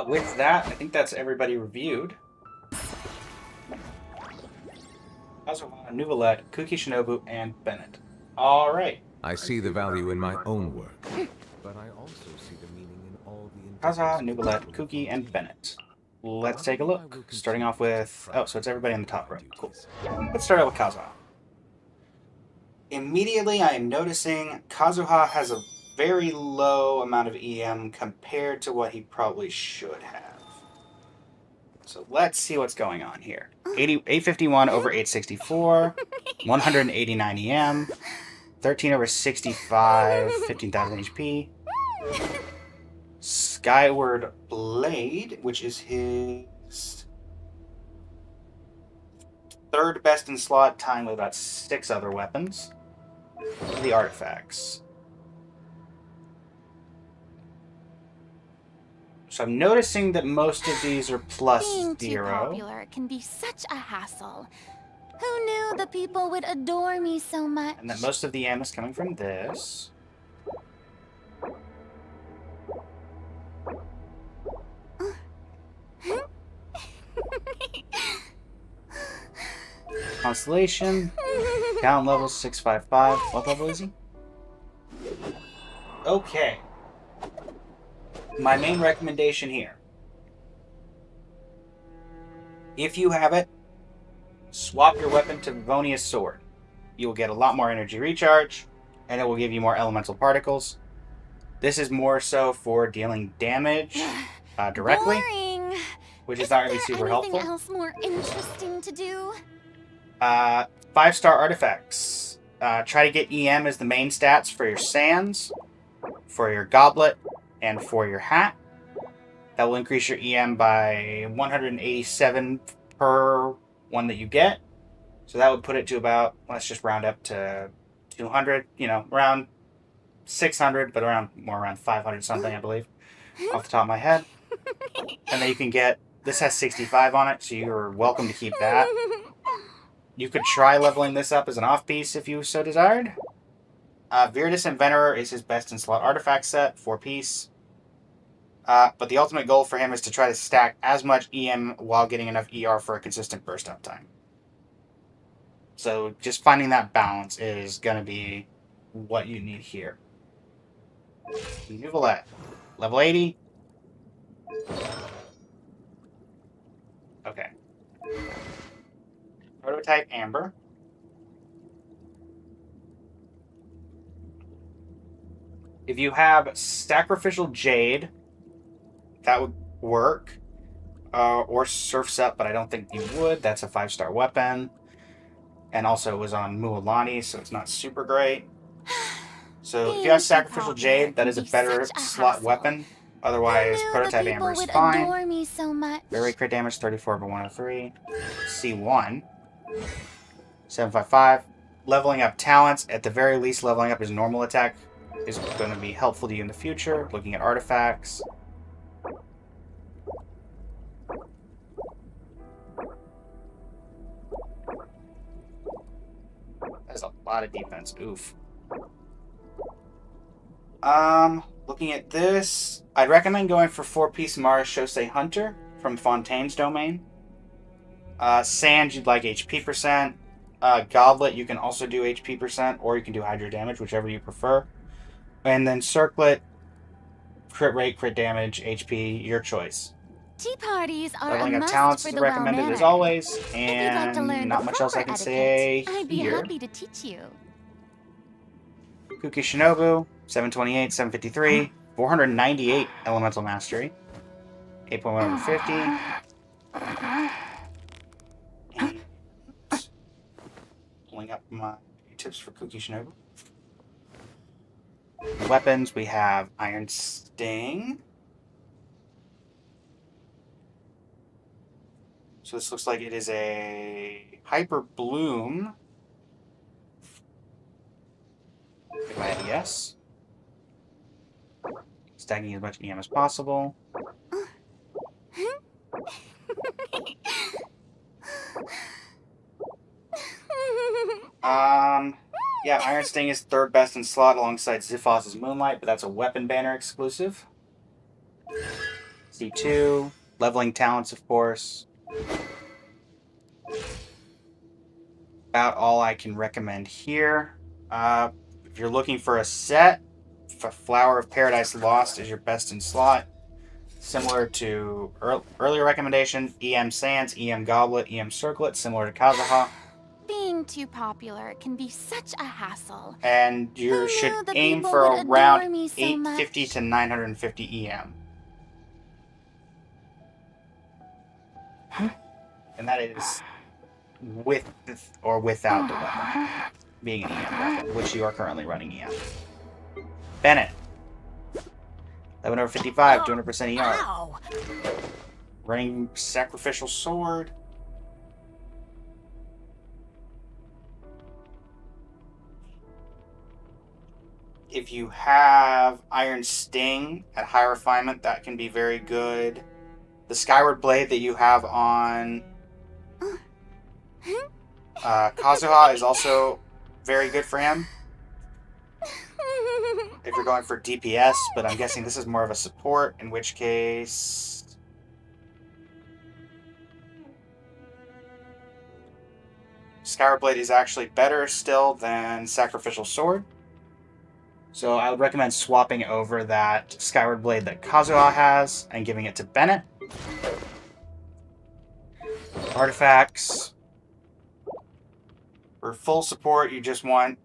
With that, I think that's everybody reviewed. Kazuha, Nuvalet, Kuki Shinobu, and Bennett. Alright. I see the value in my own work, but I also see the meaning in all the Kazuha, Nuvalet, Kuki, and Bennett. Let's take a look. Starting off with... Oh, so it's everybody on the top row. Cool. Let's start out with Kazuha. Immediately, I am noticing Kazuha has a very low amount of EM compared to what he probably should have. So let's see what's going on here. 851 over 864, 189 EM, 13 over 65, 15,000 HP. Skyward Blade, which is his third best in slot, tying with about 6 other weapons. The artifacts. So I'm noticing that most of these are plus Being too 0. popular can be such a hassle. Who knew the people would adore me so much? And that most of the M is coming from this. Constellation. Talent level 655. What level is he? Okay. My main recommendation here. If you have it, swap your weapon to Vivonia's sword. You will get a lot more energy recharge, and it will give you more elemental particles. This is more so for dealing damage directly, Boring. which is not really super Anything helpful. else more interesting to do? 5-star artifacts. Try to get EM as the main stats for your sands, for your goblet, and for your hat. That will increase your EM by 187 per one that you get. So that would put it to about, let's just round up to 200, around 600, but around 500 something, I believe, off the top of my head. And then you can get, this has 65 on it, so you're welcome to keep that. You could try leveling this up as an off-piece if you so desired. Viridis Inventor is his best in slot artifact set, 4-piece. But the ultimate goal for him is to try to stack as much EM while getting enough ER for a consistent burst up time. So just finding that balance is going to be what you need here. Nuvolette, level 80. Okay. Prototype Amber. If you have Sacrificial Jade, that would work. Or Surf's Up, but I don't think you would. That's a 5-star weapon. And also it was on Mualani, so it's not super great. So if you have Sacrificial Jade, that is a better slot weapon. Otherwise, Prototype Amber is fine. Me so much. Very crit damage, 34 over 103. C1. 755. Leveling up talents. At the very least, leveling up his normal attack is going to be helpful to you in the future. Looking at artifacts. That's a lot of defense. Oof. Looking at this, I'd recommend going for 4-piece Mara Shosei Hunter from Fontaine's domain. Sand, you'd like HP percent. Goblet, you can also do HP percent, or you can do Hydro damage, whichever you prefer. And then Circlet, crit rate, crit damage, HP, your choice. Tea parties are Leveling a up must talents for is the recommended well-mannered. as always, If you'd like to and learn not the much else I proper can say etiquette, I'd be here. happy to teach you. Kuki Shinobu, 728, 753, 498 Elemental Mastery, 8.1 over 50. And pulling up my tips for Kuki Shinobu. Weapons, we have Iron Sting. So this looks like it is a Hyper Bloom. If I had a yes. Stacking as much EM as possible. Yeah, Iron Sting is 3rd best in slot alongside Ziphos's Moonlight, but that's a weapon banner exclusive. C2, leveling talents, of course. About all I can recommend here. If you're looking for a set, Flower of Paradise Lost is your best in slot. Similar to earlier recommendation, EM Sands, EM Goblet, EM Circlet, similar to Kazuha. Being too popular can be such a hassle. And you Who should knew that aim people for would adore around me so 850 much? to 950 EM. And that is with or without the weapon being an EM weapon, which you are currently running EM. Bennett. 11 over 55, 200% ER. Ow! Running Sacrificial Sword. If you have Iron Sting at high refinement, that can be very good. The Skyward Blade that you have on Kazuha is also very good for him. If you're going for DPS, but I'm guessing this is more of a support, in which case... Skyward Blade is actually better still than Sacrificial Sword. So I would recommend swapping over that Skyward Blade that Kazuha has and giving it to Bennett. Artifacts. For full support, you just want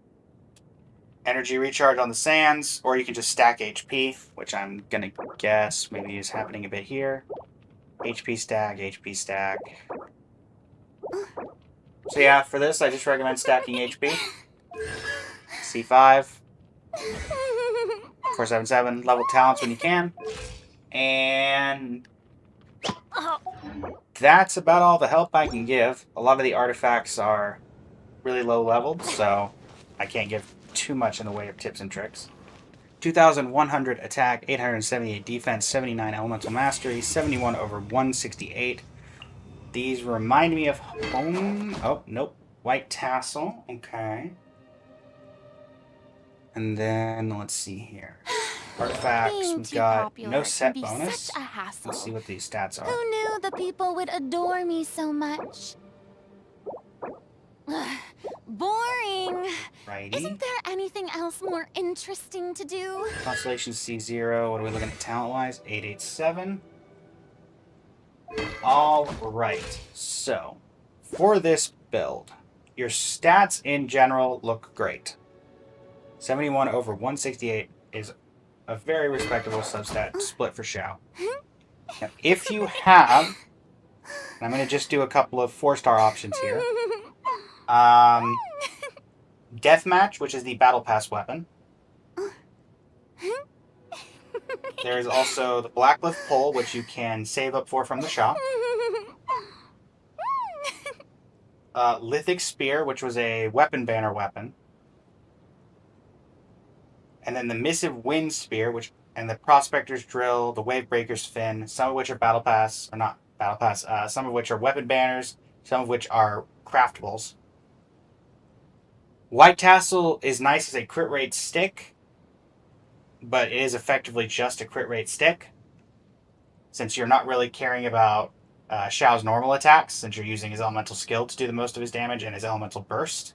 energy recharge on the sands, or you can just stack HP, which I'm gonna guess maybe is happening a bit here. HP stack, HP stack. So yeah, for this, I just recommend stacking HP. C5, 477, level talents when you can. And that's about all the help I can give. A lot of the artifacts are really low leveled, so I can't give too much in the way of tips and tricks. 2,100 attack, 878 defense, 79 elemental mastery, 71 over 168. These remind me of home. Oh, nope. White tassel. Okay. And then let's see here. Artifacts. Being We've too got popular no can set be bonus. such a hassle. Let's see what these stats are. Who knew the people would adore me so much? Boring. Righty. Isn't there anything else more interesting to do? Constellation C0. What are we looking at talent wise? 887. All right. So, for this build, your stats in general look great. 71 over 168 is a very respectable substat split for Xiao. Now, if you have, and I'm going to just do a couple of 4-star options here. Deathmatch, which is the Battle Pass weapon. There's also the Blacklift Pole, which you can save up for from the shop. Lithic Spear, which was a weapon banner weapon. And then the Missive Wind Spear, and the Prospector's Drill, the Wavebreaker's Fin, some of which are Battle Pass, or not Battle Pass, some of which are weapon banners, some of which are craftables. White Tassel is nice as a crit rate stick, but it is effectively just a crit rate stick, since you're not really caring about Xiao's normal attacks, since you're using his elemental skill to do the most of his damage and his elemental burst.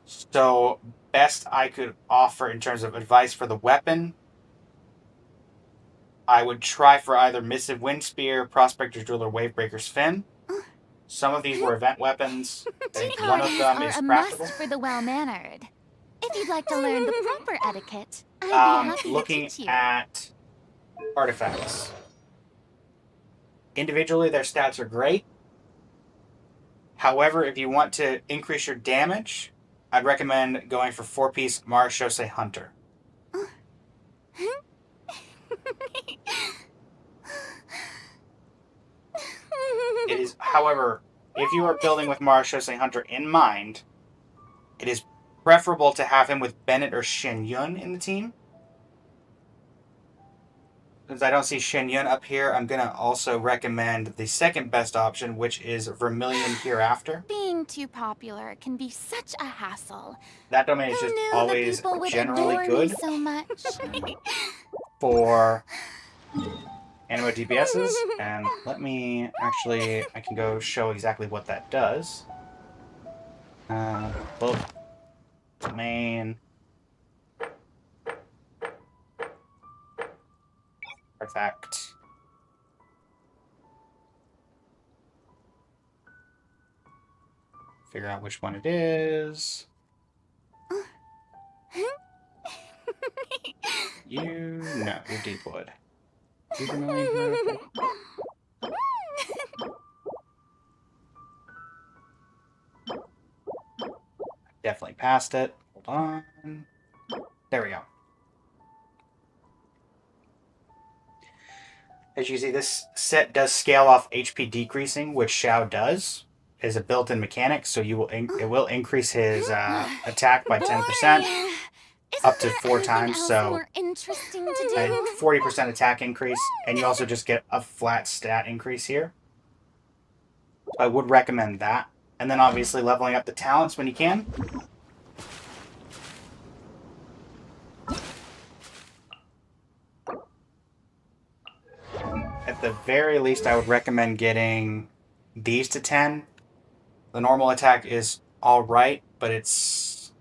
So, best I could offer in terms of advice for the weapon, I would try for either Missive Wind Spear, Prospector's Drill, or Wavebreaker's Fin. Some of these were event weapons. I think Tea one of parties them are is a must craftable. for the well-mannered. If you'd like to learn the proper etiquette, I'd be happy Looking to teach you. at artifacts. Individually, their stats are great. However, if you want to increase your damage, I'd recommend going for 4-piece Marashose Hunter. It is, however, if you are building with Marashose Hunter in mind, it is preferable to have him with Bennett or Shen Yun in the team. Since I don't see Shen Yun up here, I'm going to also recommend the second best option, which is Vermilion Hereafter. Being too popular can be such a hassle. That domain is Who just knew the always people would generally adore good me so much? for Animo DPSs. And let me actually, I can go show exactly what that does. Both domain. Artifact. Figure out which one it is. No, you're Deepwood. Definitely passed it. Hold on. There we go. As you see, this set does scale off HP decreasing, which Xiao does. Is a built-in mechanic, so it will increase his attack by 10%, up to 4 times. So a 40% attack increase, and you also just get a flat stat increase here. So I would recommend that, and then obviously leveling up the talents when you can. At the very least, I would recommend getting these to 10. The normal attack is alright, but it's...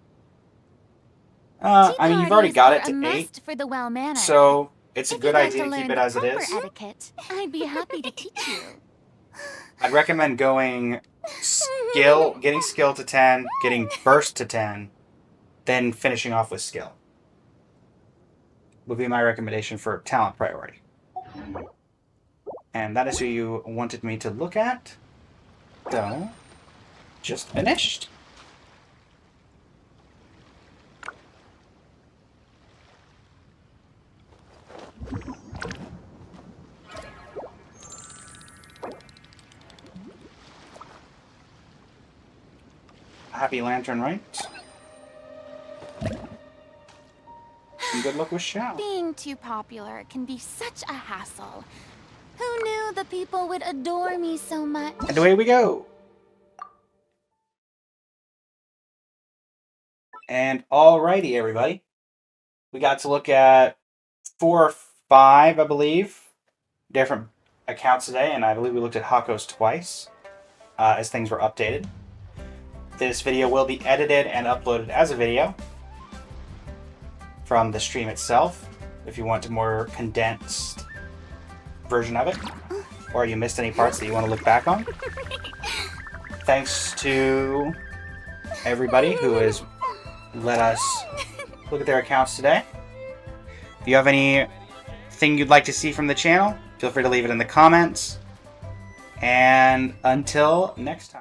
I mean, you've already got it to 8, for the well-mannered. so it's a If good you'd like idea to learn keep it the as it proper is. etiquette, I'd be happy to teach you. I'd recommend going getting skill to 10, getting burst to 10, then finishing off with skill. Would be my recommendation for talent priority. And that is who you wanted me to look at. So, just finished. Happy Lantern, right? And good luck with Shao. Being too popular can be such a hassle. Who knew the people would adore me so much? And away we go. And alrighty, everybody. We got to look at 4 or 5, I believe, different accounts today, and I believe we looked at Hako's twice as things were updated. This video will be edited and uploaded as a video from the stream itself, if you want a more condensed version of it, or you missed any parts that you want to look back on. Thanks to everybody who has let us look at their accounts today. If you have anything you'd like to see from the channel, feel free to leave it in the comments. And until next time.